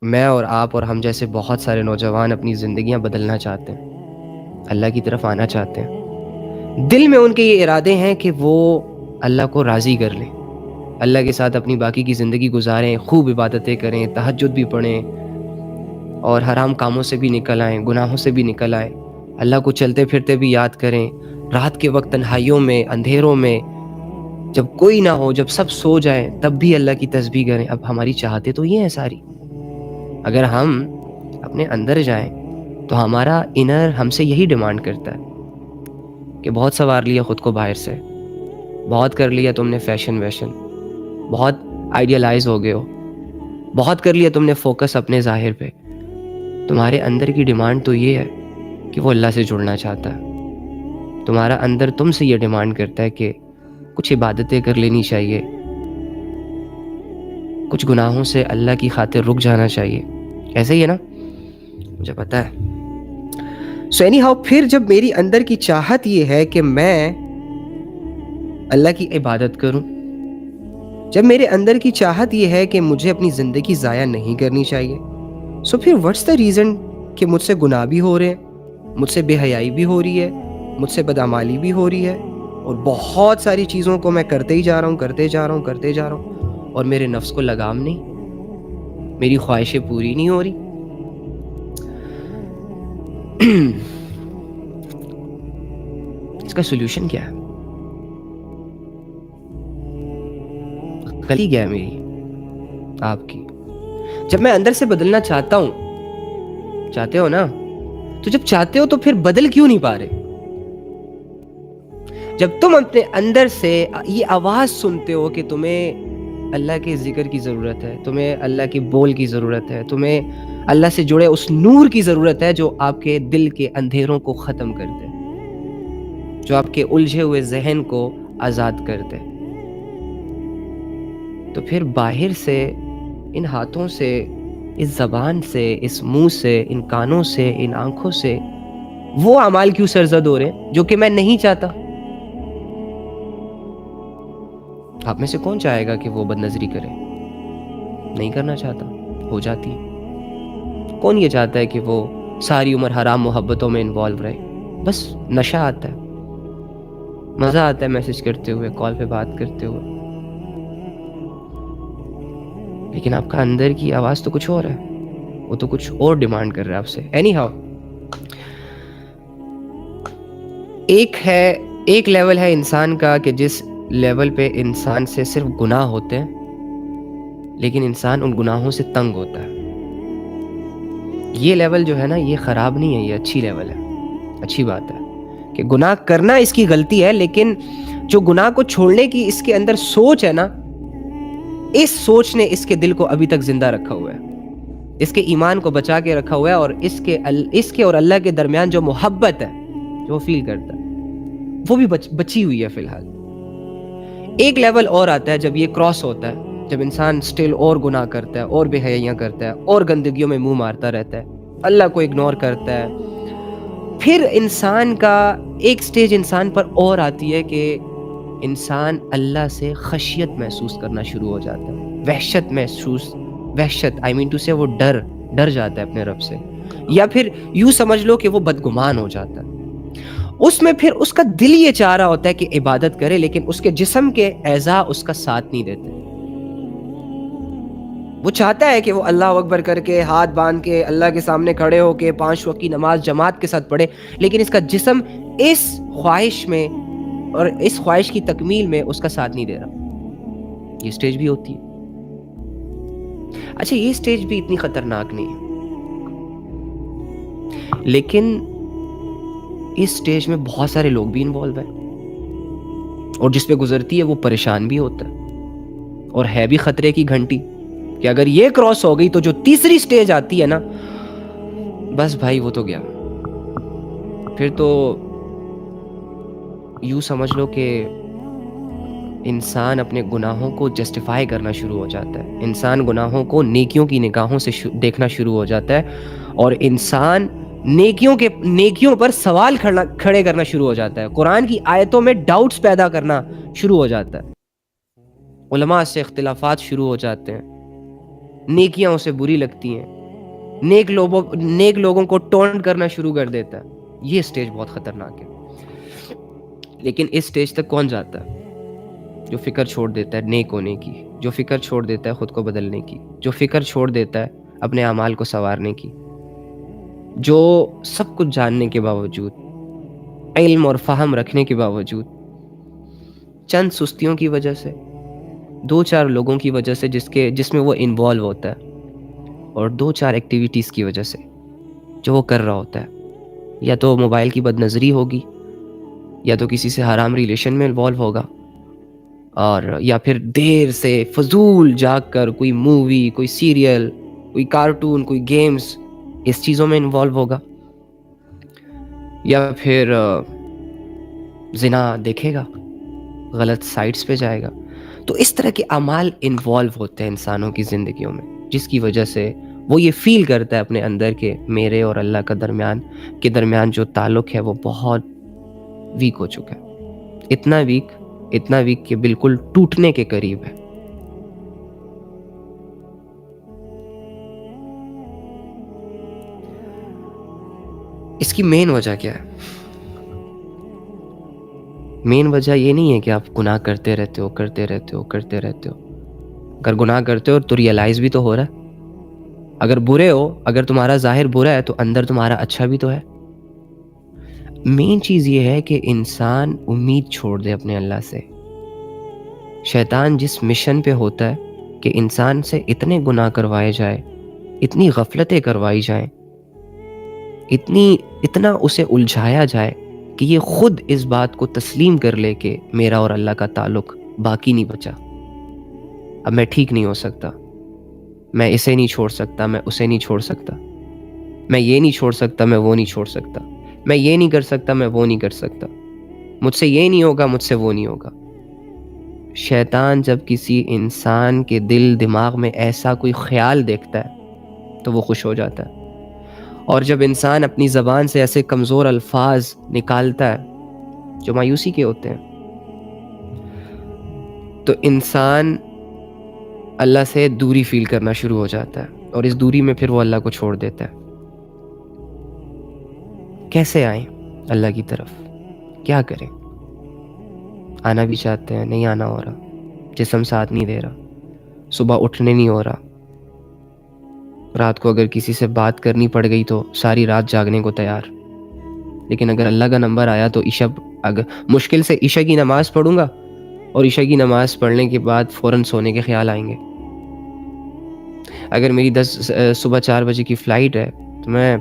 میں اور آپ اور ہم جیسے بہت سارے نوجوان اپنی زندگیاں بدلنا چاہتے ہیں، اللہ کی طرف آنا چاہتے ہیں، دل میں ان کے یہ ارادے ہیں کہ وہ اللہ کو راضی کر لیں، اللہ کے ساتھ اپنی باقی کی زندگی گزاریں، خوب عبادتیں کریں، تہجد بھی پڑھیں اور حرام کاموں سے بھی نکل آئیں، گناہوں سے بھی نکل آئیں، اللہ کو چلتے پھرتے بھی یاد کریں، رات کے وقت تنہائیوں میں، اندھیروں میں، جب کوئی نہ ہو، جب سب سو جائیں تب بھی اللہ کی تسبیح کریں۔ اب ہماری چاہتے تو یہ ہیں ساری، اگر ہم اپنے اندر جائیں تو ہمارا انر ہم سے یہی ڈیمانڈ کرتا ہے کہ بہت سنوار لیا خود کو باہر سے، بہت کر لیا تم نے فیشن ویشن، بہت آئیڈیلائز ہو گئے ہو، بہت کر لیا تم نے فوکس اپنے ظاہر پہ۔ تمہارے اندر کی ڈیمانڈ تو یہ ہے کہ وہ اللہ سے جڑنا چاہتا ہے، تمہارا اندر تم سے یہ ڈیمانڈ کرتا ہے کہ کچھ عبادتیں کر لینی چاہیے، کچھ گناہوں سے اللہ کی خاطر رک جانا چاہیے، ایسے ہی ہے نا؟ مجھے پتا ہے۔ سو اینی ہاؤ، پھر جب میری اندر کی چاہت یہ ہے کہ میں اللہ کی عبادت کروں، جب میرے اندر کی چاہت یہ ہے کہ مجھے اپنی زندگی ضائع نہیں کرنی چاہیے، سو پھر واٹس دا ریزن کہ مجھ سے گناہ بھی ہو رہے ہیں، مجھ سے بے حیائی بھی ہو رہی ہے، مجھ سے بدعمالی بھی ہو رہی ہے، اور بہت ساری چیزوں کو میں کرتے ہی جا رہا ہوں، کرتے جا رہا ہوں، کرتے جا رہا ہوں، اور میرے نفس کو لگام نہیں، میری خواہشیں پوری نہیں ہو رہی۔ اس کا سولوشن کیا ہے؟ غلطی کیا ہے میری، آپ کی؟ جب میں اندر سے بدلنا چاہتا ہوں، چاہتے ہو نا، تو جب چاہتے ہو تو پھر بدل کیوں نہیں پا رہے؟ جب تم اپنے اندر سے یہ آواز سنتے ہو کہ تمہیں اللہ کے ذکر کی ضرورت ہے، تمہیں اللہ کے بول کی ضرورت ہے، تمہیں اللہ سے جڑے اس نور کی ضرورت ہے جو آپ کے دل کے اندھیروں کو ختم کر دے، جو آپ کے الجھے ہوئے ذہن کو آزاد کر دے، تو پھر باہر سے، ان ہاتھوں سے، اس زبان سے، اس منہ سے، ان کانوں سے، ان آنکھوں سے وہ اعمال کیوں سرزد ہو رہے ہیں جو کہ میں نہیں چاہتا؟ آپ میں سے کون چاہے گا کہ وہ بد نظری کرے؟ نہیں کرنا چاہتا، ہو جاتی ہے۔ کون یہ چاہتا ہے کہ وہ ساری عمر حرام محبتوں میں انوالو رہے؟ بس نشہ آتا ہے، مزہ آتا ہے میسج کرتے ہوئے، کال پہ بات کرتے ہوئے، لیکن آپ کا اندر کی آواز تو کچھ اور ہے، وہ تو کچھ اور ڈیمانڈ کر رہا ہے آپ سے۔ اینی ہاؤ، ایک لیول ہے انسان کا کہ جس لیول پہ انسان سے صرف گناہ ہوتے ہیں، لیکن انسان ان گناہوں سے تنگ ہوتا ہے۔ یہ لیول جو ہے نا، یہ خراب نہیں ہے، یہ اچھی لیول ہے، اچھی بات ہے کہ گناہ کرنا اس کی غلطی ہے، لیکن جو گناہ کو چھوڑنے کی اس کے اندر سوچ ہے نا، اس سوچ نے اس کے دل کو ابھی تک زندہ رکھا ہوا ہے، اس کے ایمان کو بچا کے رکھا ہوا ہے، اور اس کے اور اللہ کے درمیان جو محبت ہے، جو وہ فیل کرتا ہے، وہ بھی بچی ہوئی ہے فی الحال۔ ایک لیول اور آتا ہے جب یہ کراس ہوتا ہے، جب انسان سٹل اور گناہ کرتا ہے، اور بے حیائیاں کرتا ہے، اور گندگیوں میں منہ مارتا رہتا ہے، اللہ کو اگنور کرتا ہے، پھر انسان کا ایک سٹیج انسان پر اور آتی ہے کہ انسان اللہ سے خشیت محسوس کرنا شروع ہو جاتا ہے، وحشت آئی مین ٹو سے، وہ ڈر جاتا ہے اپنے رب سے، یا پھر یوں سمجھ لو کہ وہ بدگمان ہو جاتا ہے۔ اس میں پھر اس کا دل یہ چاہ رہا ہوتا ہے کہ عبادت کرے، لیکن اس کے جسم کے اعضاء اس کا ساتھ نہیں دیتے۔ وہ چاہتا ہے کہ وہ اللہ اکبر کر کے، ہاتھ باندھ کے، اللہ کے سامنے کھڑے ہو کے 5 وقت کی نماز جماعت کے ساتھ پڑھے، لیکن اس کا جسم اس خواہش میں اور اس خواہش کی تکمیل میں اس کا ساتھ نہیں دے رہا۔ یہ سٹیج بھی ہوتی ہے۔ اچھا، یہ سٹیج بھی اتنی خطرناک نہیں ہے، لیکن اس سٹیج میں بہت سارے لوگ بھی انوالو ہیں، اور جس پہ گزرتی ہے وہ پریشان بھی ہوتا ہے، اور ہے بھی خطرے کی گھنٹی کہ اگر یہ کراس ہو گئی تو جو تیسری سٹیج آتی ہے نا، بس بھائی وہ تو گیا، پھر تو یوں سمجھ لو کہ انسان اپنے گناہوں کو جسٹیفائی کرنا شروع ہو جاتا ہے، انسان گناہوں کو نیکیوں کی نگاہوں سے دیکھنا شروع ہو جاتا ہے، اور انسان نیکیوں پر سوال کھڑے کرنا شروع ہو جاتا ہے، قرآن کی آیتوں میں ڈاؤٹس پیدا کرنا شروع ہو جاتا ہے، علماء سے اختلافات شروع ہو جاتے ہیں، نیکیاں اسے بری لگتی ہیں، نیک لوگوں کو ٹونٹ کرنا شروع کر دیتا ہے. یہ سٹیج بہت خطرناک ہے. لیکن اس سٹیج تک کون جاتا ہے؟ جو فکر چھوڑ دیتا ہے نیک ہونے کی، جو فکر چھوڑ دیتا ہے خود کو بدلنے کی، جو فکر چھوڑ دیتا ہے اپنے اعمال کو سنوارنے کی، جو سب کچھ جاننے کے باوجود، علم اور فہم رکھنے کے باوجود، چند سستیوں کی وجہ سے، دو چار لوگوں کی وجہ سے جس میں وہ انوالو ہوتا ہے، اور دو چار ایکٹیویٹیز کی وجہ سے جو وہ کر رہا ہوتا ہے، یا تو موبائل کی بد نظری ہوگی، یا تو کسی سے حرام ریلیشن میں انوالو ہوگا، اور یا پھر دیر سے فضول جاگ کر کوئی مووی، کوئی سیریل، کوئی کارٹون، کوئی گیمز، اس چیزوں میں انوالو ہوگا، یا پھر زنا دیکھے گا، غلط سائٹس پہ جائے گا. تو اس طرح کے اعمال انوالو ہوتے ہیں انسانوں کی زندگیوں میں، جس کی وجہ سے وہ یہ فیل کرتا ہے اپنے اندر کہ میرے اور اللہ کا درمیان جو تعلق ہے وہ بہت ویک ہو چکا ہے. اتنا ویک کہ بالکل ٹوٹنے کے قریب ہے. اس کی مین وجہ کیا ہے؟ مین وجہ یہ نہیں ہے کہ آپ گناہ کرتے رہتے ہو. اگر گناہ کرتے ہو تو ریئلائز بھی تو ہو رہا ہے. اگر برے ہو، اگر تمہارا ظاہر برا ہے تو اندر تمہارا اچھا بھی تو ہے. مین چیز یہ ہے کہ انسان امید چھوڑ دے اپنے اللہ سے. شیطان جس مشن پہ ہوتا ہے کہ انسان سے اتنے گناہ کروائے جائے، اتنی غفلتیں کروائی جائیں، اتنا اسے الجھایا جائے کہ یہ خود اس بات کو تسلیم کر لے کہ میرا اور اللہ کا تعلق باقی نہیں بچا. اب میں ٹھیک نہیں ہو سکتا، میں اسے نہیں چھوڑ سکتا، میں اسے نہیں چھوڑ سکتا، میں یہ نہیں چھوڑ سکتا، میں وہ نہیں چھوڑ سکتا، میں یہ نہیں کر سکتا، میں وہ نہیں کر سکتا، مجھ سے یہ نہیں ہوگا، مجھ سے وہ نہیں ہوگا. شیطان جب کسی انسان کے دل دماغ میں ایسا کوئی خیال دیکھتا ہے تو وہ خوش ہو جاتا ہے. اور جب انسان اپنی زبان سے ایسے کمزور الفاظ نکالتا ہے جو مایوسی کے ہوتے ہیں، تو انسان اللہ سے دوری فیل کرنا شروع ہو جاتا ہے، اور اس دوری میں پھر وہ اللہ کو چھوڑ دیتا ہے. کیسے آئیں اللہ کی طرف؟ کیا کریں؟ آنا بھی چاہتے ہیں، نہیں آنا ہو رہا، جسم ساتھ نہیں دے رہا، صبح اٹھنے نہیں ہو رہا، رات کو اگر کسی سے بات کرنی پڑ گئی تو ساری رات جاگنے کو تیار. لیکن اگر اللہ کا نمبر آیا تو اگر مشکل سے عشاء کی نماز پڑھوں گا، اور عشاء کی نماز پڑھنے کے بعد فوراً سونے کے خیال آئیں گے. اگر میری صبح 4 بجے کی فلائٹ ہے تو میں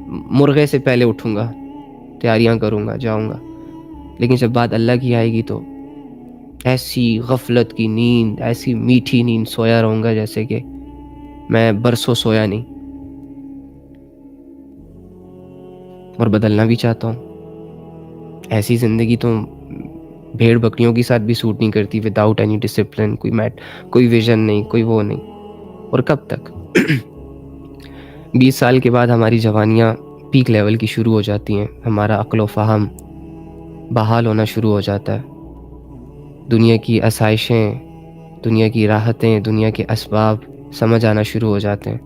مرغے سے پہلے اٹھوں گا، تیاریاں کروں گا، جاؤں گا. لیکن جب بات اللہ کی آئے گی تو ایسی غفلت کی نیند، ایسی میٹھی نیند سویا رہوں گا جیسے کہ میں برسوں سویا نہیں. اور بدلنا بھی چاہتا ہوں. ایسی زندگی تو بھیڑ بکریوں کے ساتھ بھی سوٹ نہیں کرتی، وداؤٹ اینی ڈسپلن، کوئی ویژن نہیں، کوئی وہ نہیں. اور کب تک؟ 20 سال کے بعد ہماری جوانیاں پیک لیول کی شروع ہو جاتی ہیں، ہمارا عقل و فہم بحال ہونا شروع ہو جاتا ہے. دنیا کی آسائشیں، دنیا کی راحتیں، دنیا کے اسباب سمجھ آنا شروع ہو جاتے ہیں.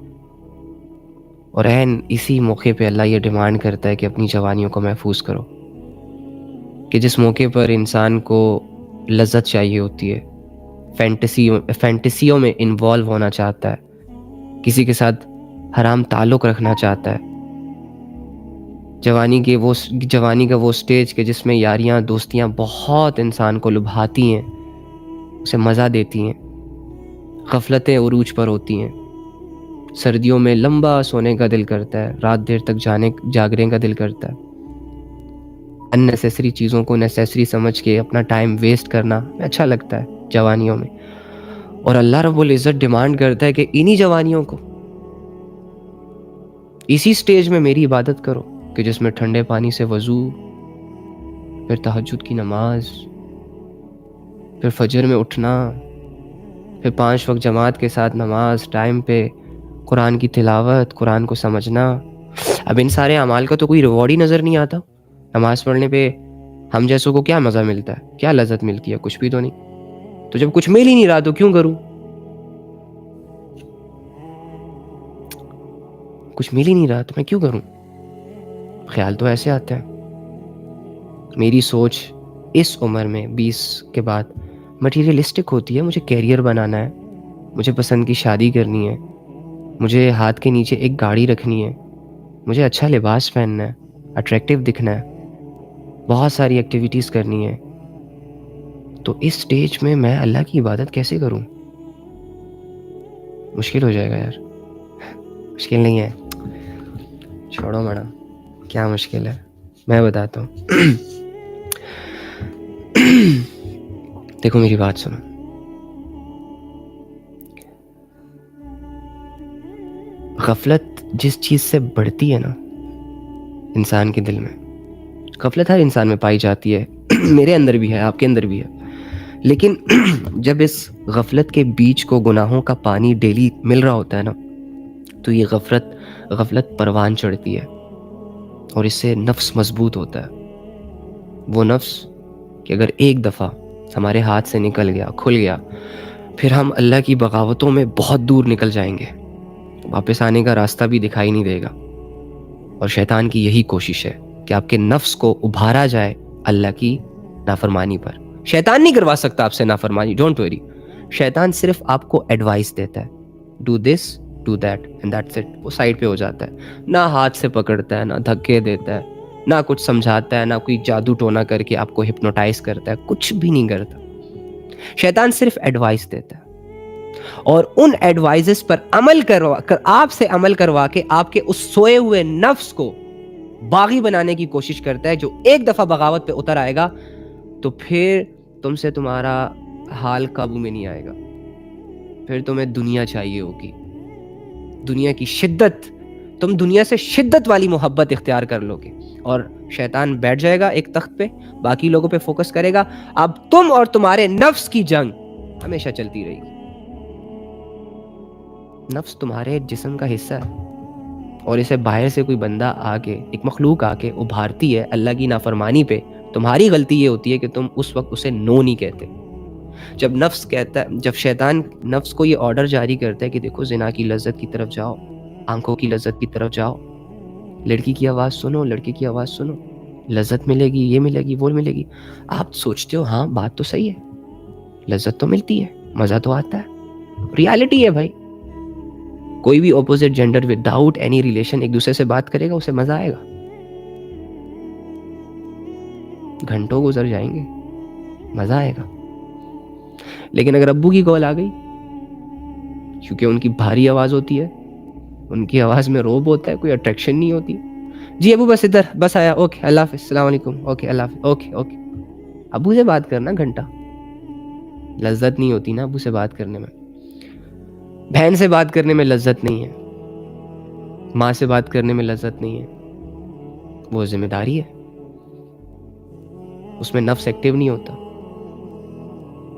اور عین اسی موقع پہ اللہ یہ ڈیمانڈ کرتا ہے کہ اپنی جوانیوں کو محفوظ کرو. کہ جس موقع پر انسان کو لذت چاہیے ہوتی ہے، فینٹیسیوں میں انوالو ہونا چاہتا ہے، کسی کے ساتھ حرام تعلق رکھنا چاہتا ہے، جوانی کا وہ سٹیج کہ جس میں یاریاں دوستیاں بہت انسان کو لبھاتی ہیں، اسے مزہ دیتی ہیں، غفلتیں عروج پر ہوتی ہیں. سردیوں میں لمبا سونے کا دل کرتا ہے، رات دیر تک جاگنے کا دل کرتا ہے. ان نیسیسری چیزوں کو نیسیسری سمجھ کے اپنا ٹائم ویسٹ کرنا اچھا لگتا ہے جوانیوں میں. اور اللہ رب العزت ڈیمانڈ کرتا ہے کہ انہی جوانیوں کو، اسی سٹیج میں میری عبادت کرو کہ جس میں ٹھنڈے پانی سے وضو، پھر تہجد کی نماز، پھر فجر میں اٹھنا، پھر 5 وقت جماعت کے ساتھ نماز، ٹائم پہ قرآن کی تلاوت، قرآن کو سمجھنا. اب ان سارے اعمال کا تو کوئی ریوارڈ ہی نظر نہیں آتا. نماز پڑھنے پہ ہم جیسوں کو کیا مزہ ملتا ہے، کیا لذت ملتی ہے؟ کچھ بھی تو نہیں. تو جب کچھ مل ہی نہیں رہا تو کیوں کروں؟ کچھ مل ہی نہیں رہا تو میں کیوں کروں. خیال تو ایسے آتے ہیں. میری سوچ اس عمر میں 20 کے بعد مٹیریلسٹک ہوتی ہے. مجھے کیریئر بنانا ہے, مجھے پسند کی شادی کرنی ہے, مجھے ہاتھ کے نیچے ایک گاڑی رکھنی ہے, مجھے اچھا لباس پہننا ہے, اٹریکٹیو دکھنا ہے, بہت ساری ایکٹیویٹیز کرنی ہے. تو اس سٹیج میں اللہ کی عبادت کیسے کروں؟ مشکل ہو جائے گا یار. مشکل نہیں ہے, چھوڑو مڑا, کیا مشکل ہے, میں بتاتا ہوں. دیکھو میری بات سنو. غفلت جس چیز سے بڑھتی ہے نا انسان کے دل میں, غفلت ہر انسان میں پائی جاتی ہے, میرے اندر بھی ہے, آپ کے اندر بھی ہے. لیکن جب اس غفلت کے بیچ کو گناہوں کا پانی ڈیلی مل رہا ہوتا ہے نا, تو یہ غفلت پروان چڑھتی ہے, اور اس سے نفس مضبوط ہوتا ہے. وہ نفس کہ اگر ایک دفعہ ہمارے ہاتھ سے نکل گیا, کھل گیا, پھر ہم اللہ کی بغاوتوں میں بہت دور نکل جائیں گے, واپس آنے کا راستہ بھی دکھائی نہیں دے گا. اور شیطان کی یہی کوشش ہے کہ آپ کے نفس کو ابھارا جائے اللہ کی نافرمانی پر. شیطان نہیں کروا سکتا آپ سے نافرمانی, ڈونٹ وری. شیطان صرف آپ کو ایڈوائس دیتا ہے, do this, do that, and that's it. وہ سائڈ پہ ہو جاتا ہے, نہ ہاتھ سے پکڑتا ہے, نہ دھکے دیتا ہے, نہ کچھ سمجھاتا ہے, نہ کوئی جادو ٹونا کر کے آپ کو ہپنوٹائز کرتا ہے, کچھ بھی نہیں کرتا. شیطان صرف ایڈوائس دیتا ہے, اور ان ایڈوائزز پر عمل کروا کر آپ سے عمل کروا کے آپ کے اس سوئے ہوئے نفس کو باغی بنانے کی کوشش کرتا ہے, جو ایک دفعہ بغاوت پہ اتر آئے گا تو پھر تم سے تمہارا حال قابو میں نہیں آئے گا. پھر تمہیں دنیا چاہیے ہوگی, دنیا کی شدت, تم دنیا سے شدت والی محبت اختیار کر لو گے, اور شیطان بیٹھ جائے گا ایک تخت پہ, باقی لوگوں پہ فوکس کرے گا. اب تم اور تمہارے نفس کی جنگ ہمیشہ چلتی رہے گی. نفس تمہارے جسم کا حصہ ہے, اور اسے باہر سے کوئی بندہ آ کے, ایک مخلوق آ کے ابھارتی ہے اللہ کی نافرمانی پہ. تمہاری غلطی یہ ہوتی ہے کہ تم اس وقت اسے نو نہیں کہتے. جب نفس کہتا ہے, جب شیطان نفس کو یہ آرڈر جاری کرتا ہے کہ دیکھو زنا کی لذت کی طرف جاؤ, آنکھوں کی لذت کی طرف جاؤ, لڑکی کی آواز سنو, لڑکے کی آواز سنو, لذت ملے گی, یہ ملے گی, وہ ملے گی. آپ سوچتے ہو ہاں بات تو صحیح ہے, لذت تو ملتی ہے, مزہ تو آتا ہے, ریالٹی ہے بھائی. کوئی بھی opposite gender without any relation ایک دوسرے سے بات کرے گا, اسے مزہ آئے گا, گھنٹوں گزر جائیں گے, مزہ آئے گا. لیکن اگر ابو کی کال آ گئی, کیونکہ ان کی بھاری آواز ہوتی ہے, ان کی آواز میں روب ہوتا ہے, کوئی اٹریکشن نہیں ہوتی, جی ابو بس ادھر, بس آیا, اوکے اللہ حافظ, السلام علیکم, اوکے اللہ حافظ, اوکے اوکے. ابو سے بات کرنا گھنٹہ, لذت نہیں ہوتی نا ابو سے بات کرنے میں. بہن سے بات کرنے میں لذت نہیں ہے, ماں سے بات کرنے میں لذت نہیں ہے. وہ ذمہ داری ہے, اس میں نفس ایکٹیو نہیں ہوتا.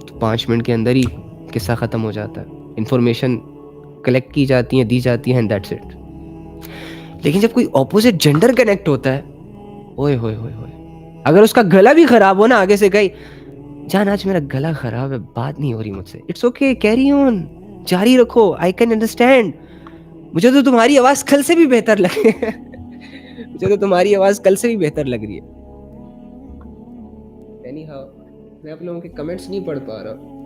تو 5 منٹ کے اندر ہی قصہ ختم ہو جاتا ہے, انفارمیشن کلیکٹ کی جاتی ہیں, دی جاتی ہیں, دیٹس اٹ. لیکن جب کوئی اپوزٹ جینڈر کنیکٹ ہوتا ہے, اوئے ہوئے ہوئے ہوئے, اگر اس کا گلا بھی خراب ہو نا, آگے سے کہی جان آج میرا گلا خراب ہے, بات نہیں ہو رہی مجھ سے, اٹس اوکے, کیری آن, جاری رکھو, آئی کین انڈرسٹینڈ. مجھے تو تمہاری آواز کل سے بھی بہتر لگے, مجھے تو تمہاری آواز کل سے بھی بہتر لگ رہی ہے. اینی ہاؤ, میں آپ لوگوں کے کمنٹس نہیں پڑھ پا رہا.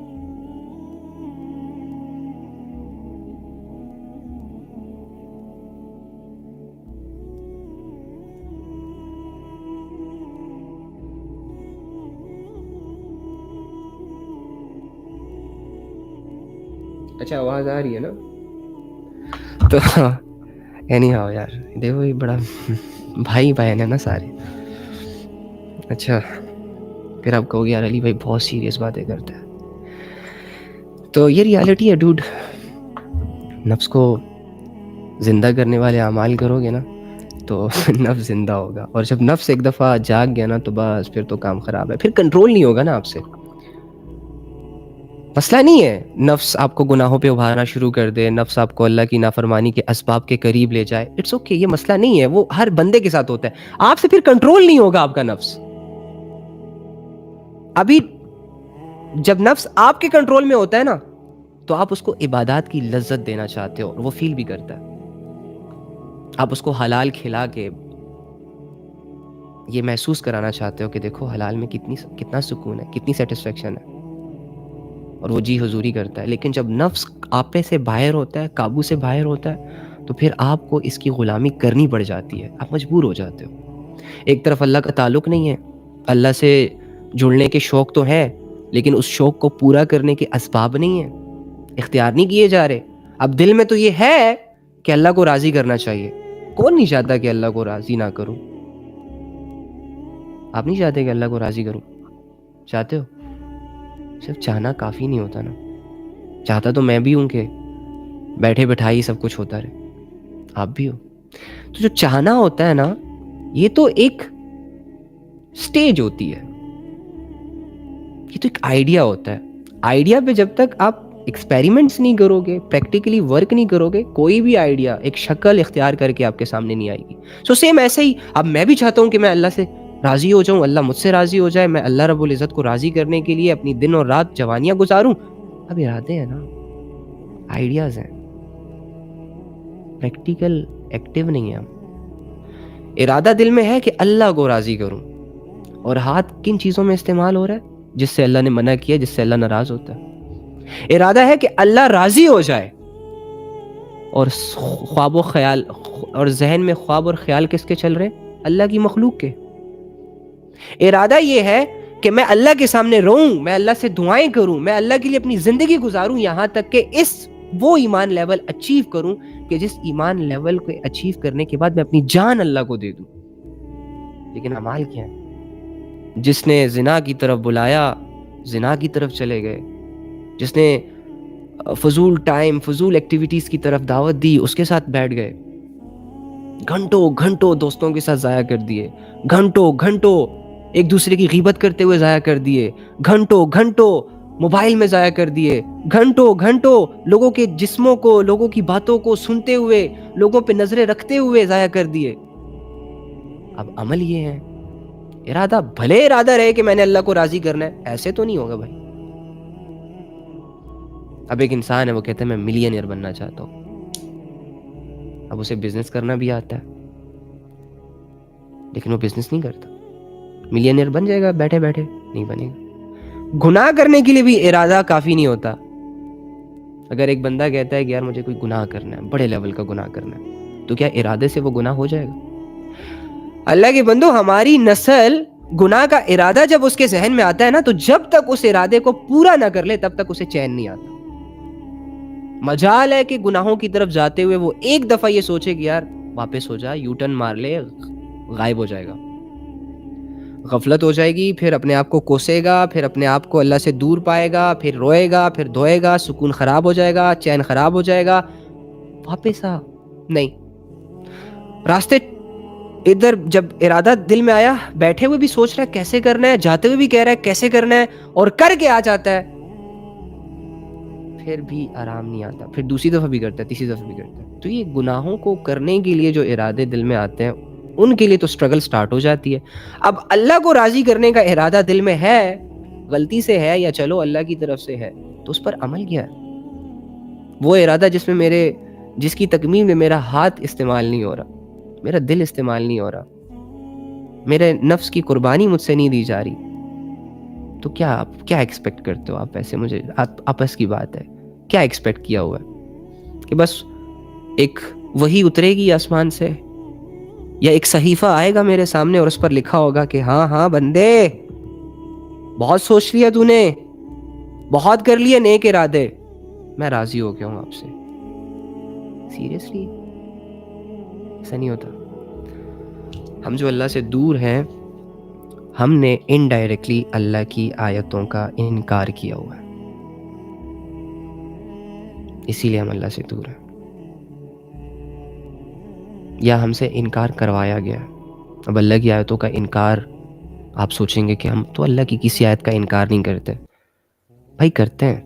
اچھا آواز آ رہی ہے نا, تو اینی ہاؤ یار, دیکھو یہ بڑا بھائی بہن ہے نا سارے. اچھا پھر آپ کہو گے یار علی بھائی بہت سیریس باتیں کرتا ہے, تو یہ ریالٹی ہے ڈوڈ. نفس کو زندہ کرنے والے اعمال کرو گے نا تو نفس زندہ ہوگا, اور جب نفس ایک دفعہ جاگ گیا نا تو بس پھر تو کام خراب ہے, پھر کنٹرول نہیں ہوگا نا آپ سے. مسئلہ نہیں ہے نفس آپ کو گناہوں پہ ابھارنا شروع کر دے, نفس آپ کو اللہ کی نافرمانی کے اسباب کے قریب لے جائے, اٹس اوکے, یہ مسئلہ نہیں ہے, وہ ہر بندے کے ساتھ ہوتا ہے. آپ سے پھر کنٹرول نہیں ہوگا آپ کا نفس. ابھی جب نفس آپ کے کنٹرول میں ہوتا ہے نا تو آپ اس کو عبادات کی لذت دینا چاہتے ہو, اور وہ فیل بھی کرتا ہے. آپ اس کو حلال کھلا کے یہ محسوس کرانا چاہتے ہو کہ دیکھو حلال میں کتنا سکون ہے، کتنی سیٹسفیکشن ہے، اور وہ جی حضوری کرتا ہے. لیکن جب نفس آپے سے باہر ہوتا ہے، قابو سے باہر ہوتا ہے، تو پھر آپ کو اس کی غلامی کرنی پڑ جاتی ہے، آپ مجبور ہو جاتے ہو. ایک طرف اللہ کا تعلق نہیں ہے، اللہ سے جڑنے کے شوق تو ہے، لیکن اس شوق کو پورا کرنے کے اسباب نہیں ہیں، اختیار نہیں کیے جا رہے. اب دل میں تو یہ ہے کہ اللہ کو راضی کرنا چاہیے. کون نہیں چاہتا کہ اللہ کو راضی نہ کروں؟ آپ نہیں چاہتے کہ اللہ کو راضی کروں؟ چاہتے ہو؟ صرف چاہنا کافی نہیں ہوتا نا. چاہتا تو میں بھی ہوں کہ بیٹھے بٹھائی سب کچھ ہوتا رہے، آپ بھی ہو. تو جو چاہنا ہوتا ہے نا، یہ تو ایک سٹیج ہوتی ہے، یہ تو ایک آئیڈیا ہوتا ہے. آئیڈیا پہ جب تک آپ ایکسپیریمنٹس نہیں کرو گے، پریکٹیکلی ورک نہیں کرو گے، کوئی بھی آئیڈیا ایک شکل اختیار کر کے آپ کے سامنے نہیں آئے گی. سو سیم ایسے ہی اب میں بھی چاہتا ہوں کہ میں اللہ سے راضی ہو جاؤں، اللہ مجھ سے راضی ہو جائے، میں اللہ رب العزت کو راضی کرنے کے لیے اپنی دن اور رات جوانیاں گزاروں. اب ارادے ہیں نا، آئیڈیاز ہیں، پریکٹیکل ایکٹیو نہیں ہے. ہم ارادہ دل میں ہے کہ اللہ کو راضی کروں، اور ہاتھ کن چیزوں میں استعمال ہو رہا ہے؟ جس سے اللہ نے منع کیا، جس سے اللہ ناراض ہوتا ہے. ارادہ ہے کہ اللہ راضی ہو جائے، اور خواب و خیال اور ذہن میں خواب اور خیال کس کے چل رہے ہیں؟ اللہ کی مخلوق کے. ارادہ یہ ہے کہ میں اللہ کے سامنے روؤں، میں اللہ سے دعائیں کروں، میں اللہ کے لیے اپنی زندگی گزاروں، یہاں تک کہ وہ ایمان لیول اچیو کروں کہ جس ایمان لیول کو اچیو کرنے کے بعد میں اپنی جان اللہ کو دے دوں. لیکن اعمال کیا ہے؟ جس نے زنا کی طرف بلایا زنا کی طرف چلے گئے، جس نے فضول ٹائم، فضول ایکٹیویٹیز کی طرف دعوت دی، اس کے ساتھ بیٹھ گئے، گھنٹوں گھنٹوں دوستوں کے ساتھ ضائع کر دیے، گھنٹوں گھنٹوں ایک دوسرے کی غیبت کرتے ہوئے ضائع کر دیے، گھنٹوں گھنٹوں موبائل میں ضائع کر دیے، گھنٹوں گھنٹوں لوگوں کے جسموں کو، لوگوں کی باتوں کو سنتے ہوئے، لوگوں پہ نظریں رکھتے ہوئے ضائع کر دیے. اب عمل یہ ہے، ارادہ بھلے ارادہ رہے کہ میں نے اللہ کو راضی کرنا ہے، ایسے تو نہیں ہوگا بھائی. اب ایک انسان ہے، وہ کہتا ہے میں ملینئر بننا چاہتا ہوں. اب اسے بزنس کرنا بھی آتا ہے، لیکن وہ بزنس نہیں کرتا. ملینئر بن جائے گا بیٹھے بیٹھے؟ نہیں بنے گا. گناہ کرنے کے لیے بھی ارادہ کافی نہیں ہوتا. اگر ایک بندہ کہتا ہے کہ یار مجھے کوئی گناہ کرنا ہے، بڑے لیول کا گناہ کرنا ہے، تو کیا ارادے سے وہ گناہ ہو جائے گا؟ اللہ کے بندو، ہماری نسل گناہ کا ارادہ جب اس کے ذہن میں آتا ہے نا، تو جب تک اس ارادے کو پورا نہ کر لے تب تک اسے چین نہیں آتا. مجال ہے کہ گناہوں کی طرف جاتے ہوئے وہ ایک دفعہ یہ سوچے کہ یار واپس ہو جا، یو ٹرن مار لے، غائب ہو جائے گا، غفلت ہو جائے گی، پھر اپنے آپ کو کوسے گا، پھر اپنے آپ کو اللہ سے دور پائے گا، پھر روئے گا، پھر دھوئے گا، سکون خراب ہو جائے گا، چین خراب ہو جائے گا، واپس آ. نہیں، راستے ادھر جب ارادہ دل میں آیا، بیٹھے ہوئے بھی سوچ رہا ہے کیسے کرنا ہے، جاتے ہوئے بھی کہہ رہا ہے کیسے کرنا ہے، اور کر کے آ جاتا ہے، پھر بھی آرام نہیں آتا، پھر دوسری دفعہ بھی کرتا ہے، تیسری دفعہ بھی کرتا ہے. تو یہ گناہوں کو کرنے کے لیے جو ارادے دل میں آتے ہیں، ان کے لیے تو سٹرگل سٹارٹ ہو جاتی ہے. اب اللہ کو راضی کرنے کا ارادہ دل میں ہے، غلطی سے ہے یا چلو اللہ کی طرف سے ہے، تو اس پر عمل کیا ہے؟ وہ ارادہ جس کی تکمیل میں میرا ہاتھ استعمال نہیں ہو رہا، میرا دل استعمال نہیں ہو رہا، میرے نفس کی قربانی مجھ سے نہیں دی جا رہی، تو آپ کیا ایکسپیکٹ کرتے ہو؟ آپ ایسے مجھے آپس کی بات ہے، کیا ایکسپیکٹ کیا ہوا ہے کہ بس ایک وہی اترے گی آسمان سے، یا ایک صحیفہ آئے گا میرے سامنے اور اس پر لکھا ہوگا کہ ہاں ہاں بندے، بہت سوچ لیا تو نے، بہت کر لیے نیک ارادے، میں راضی ہو گیا ہوں آپ سے. سیریسلی ایسا نہیں ہوتا. ہم جو اللہ سے دور ہیں، ہم نے انڈائریکٹلی اللہ کی آیتوں کا انکار کیا ہوا ہے، اسی لیے ہم اللہ سے دور ہیں، یا ہم سے انکار کروایا گیا. اب اللہ کی آیتوں کا انکار، آپ سوچیں گے کہ ہم تو اللہ کی کسی آیت کا انکار نہیں کرتے. بھائی کرتے ہیں.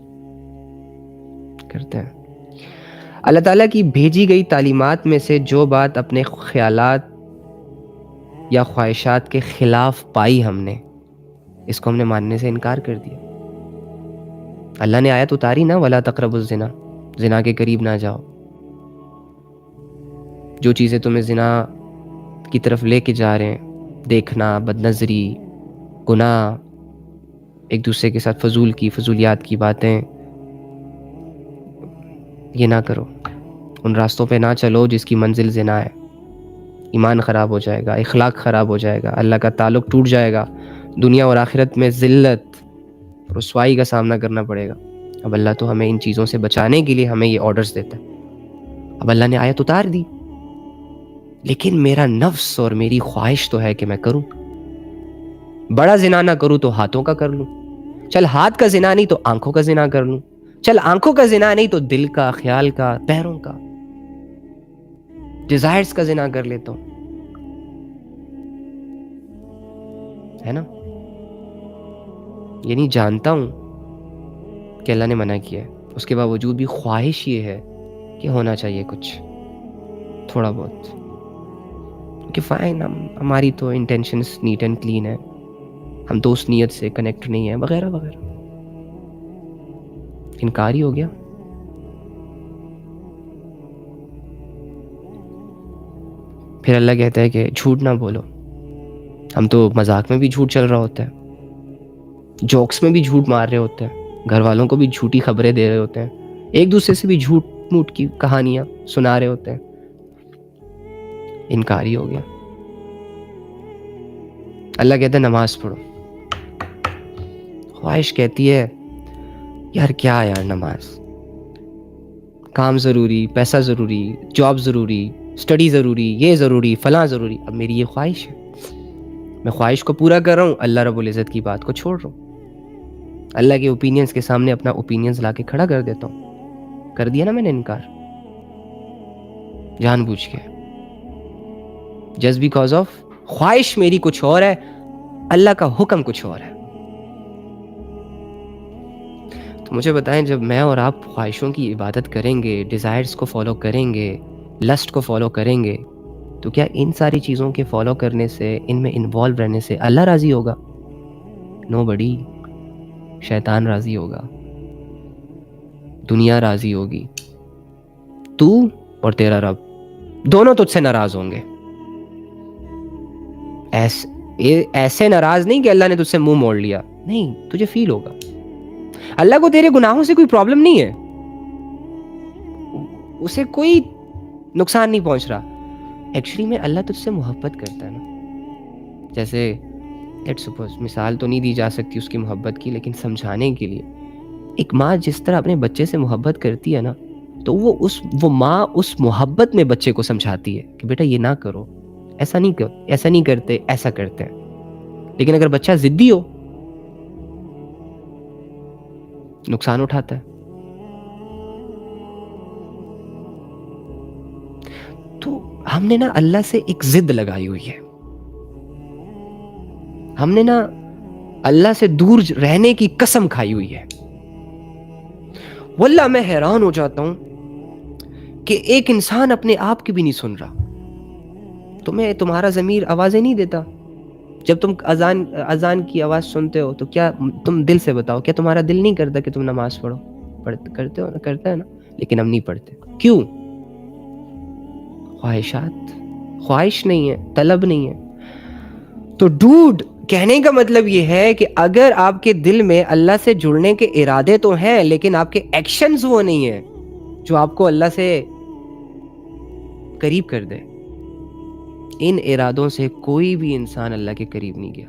اللہ تعالیٰ کی بھیجی گئی تعلیمات میں سے جو بات اپنے خیالات یا خواہشات کے خلاف پائی ہم نے، اس کو ہم نے ماننے سے انکار کر دیا. اللہ نے آیت اتاری نا، وَلَا تَقْرَبُوا الزِّنَا، زنا کے قریب نہ جاؤ. جو چیزیں تمہیں زنا کی طرف لے کے جا رہے ہیں، دیکھنا، بد نظری، گناہ، ایک دوسرے کے ساتھ فضولیات کی باتیں، یہ نہ کرو. ان راستوں پہ نہ چلو جس کی منزل زنا ہے. ایمان خراب ہو جائے گا، اخلاق خراب ہو جائے گا، اللہ کا تعلق ٹوٹ جائے گا، دنیا اور آخرت میں ذلت، رسوائی کا سامنا کرنا پڑے گا. اب اللہ تو ہمیں ان چیزوں سے بچانے کے لیے ہمیں یہ آرڈرز دیتا ہے. اب اللہ نے آیت اتار دی، لیکن میرا نفس اور میری خواہش تو ہے کہ میں کروں. بڑا زنا نہ کروں تو ہاتھوں کا کر لوں. چل ہاتھ کا زنا نہیں تو آنکھوں کا زنا کر لوں. چل آنکھوں کا زنا نہیں تو دل کا، خیال کا، پیروں کا، ڈیزائرز کا زنا کر لیتا ہوں، ہے نا. یعنی جانتا ہوں کہ اللہ نے منع کیا ہے، اس کے باوجود بھی خواہش یہ ہے کہ ہونا چاہیے کچھ تھوڑا بہت، کہ فائن ہماری تو انٹینشنز نیٹ اینڈ کلین ہے، ہم دوست نیت سے کنیکٹ نہیں ہیں، وغیرہ وغیرہ. انکار ہی ہو گیا. پھر اللہ کہتا ہے کہ جھوٹ نہ بولو. ہم تو مذاق میں بھی جھوٹ چل رہا ہوتا ہے، جوکس میں بھی جھوٹ مار رہے ہوتے ہیں، گھر والوں کو بھی جھوٹی خبریں دے رہے ہوتے ہیں، ایک دوسرے سے بھی جھوٹ موٹ کی کہانیاں سنا رہے ہوتے ہیں. انکار ہی ہو گیا. اللہ کہتا ہے نماز پڑھو. خواہش کہتی ہے یار کیا یار، نماز، کام ضروری، پیسہ ضروری، جاب ضروری، اسٹڈی ضروری، یہ ضروری، فلاں ضروری. اب میری یہ خواہش ہے، میں خواہش کو پورا کر رہا ہوں، اللہ رب العزت کی بات کو چھوڑ رہا ہوں، اللہ کے اوپینینز کے سامنے اپنا اوپینینز لا کے کھڑا کر دیتا ہوں. کر دیا نا میں نے انکار، جان بوجھ کے، جسٹ بیکاز آف خواہش میری کچھ اور ہے، اللہ کا حکم کچھ اور ہے. تو مجھے بتائیں، جب میں اور آپ خواہشوں کی عبادت کریں گے، ڈیزائرز کو فالو کریں گے، لسٹ کو فالو کریں گے، تو کیا ان ساری چیزوں کے فالو کرنے سے، ان میں انوالو رہنے سے اللہ راضی ہوگا؟ نو بڑی. شیطان راضی ہوگا، دنیا راضی ہوگی، تو اور تیرا رب دونوں تجھ سے ناراض ہوں گے. ایسے ناراض نہیں کہ اللہ نے تجھ سے منہ موڑ لیا، نہیں، تجھے فیل ہوگا. اللہ کو تیرے گناہوں سے کوئی پرابلم نہیں ہے، اسے کوئی نقصان نہیں پہنچ رہا. ایکچولی میں اللہ تجھ سے محبت کرتا ہے نا. جیسے لیٹس سپوز، مثال تو نہیں دی جا سکتی اس کی محبت کی، لیکن سمجھانے کے لیے، ایک ماں جس طرح اپنے بچے سے محبت کرتی ہے نا، تو وہ ماں اس محبت میں بچے کو سمجھاتی ہے کہ بیٹا یہ نہ کرو، ایسا نہیں کرتے، ایسا کرتے ہیں. لیکن اگر بچہ ضدی ہو، نقصان اٹھاتا ہے. تو ہم نے نا اللہ سے ایک ضد لگائی ہوئی ہے، ہم نے نا اللہ سے دور رہنے کی قسم کھائی ہوئی ہے. واللہ میں حیران ہو جاتا ہوں کہ ایک انسان اپنے آپ کی بھی نہیں سن رہا. تمہارا ضمیر آوازیں نہیں دیتا جب تم اذان کی آواز سنتے ہو؟ تو کیا تم دل سے بتاؤ، کیا تمہارا دل نہیں کرتا کہ تم نماز پڑھو؟ کرتے ہو نا، کرتا ہے نا. لیکن ہم نہیں پڑھتے. کیوں؟ خواہش نہیں ہے، طلب نہیں ہے. تو ڈوڈ، کہنے کا مطلب یہ ہے کہ اگر آپ کے دل میں اللہ سے جڑنے کے ارادے تو ہیں، لیکن آپ کے ایکشنز وہ نہیں ہیں جو آپ کو اللہ سے قریب کر دے. ان ارادوں سے کوئی بھی انسان اللہ کے قریب نہیں گیا.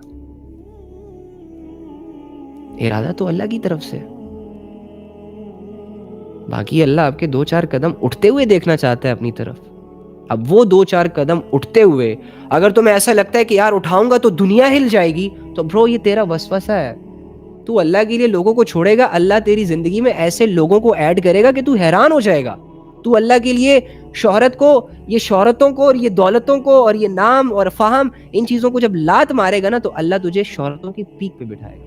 ارادہ تو اللہ کی طرف سے، باقی اللہ آپ کے 2-4 قدم اٹھتے ہوئے دیکھنا چاہتا ہے اپنی طرف. اب وہ 2-4 قدم اٹھتے ہوئے اگر تمہیں ایسا لگتا ہے کہ یار اٹھاؤں گا تو دنیا ہل جائے گی، تو برو یہ تیرا وسوسہ ہے. تو اللہ کے لیے لوگوں کو چھوڑے گا، اللہ تیری زندگی میں ایسے لوگوں کو ایڈ کرے گا کہ تو حیران ہو جائے گا. تو اللہ کے لیے شہرت کو، یہ شہرتوں کو اور یہ دولتوں کو اور یہ نام اور فہم، ان چیزوں کو جب لات مارے گا نا، تو اللہ تجھے شہرتوں کی پیک پہ بٹھائے گا.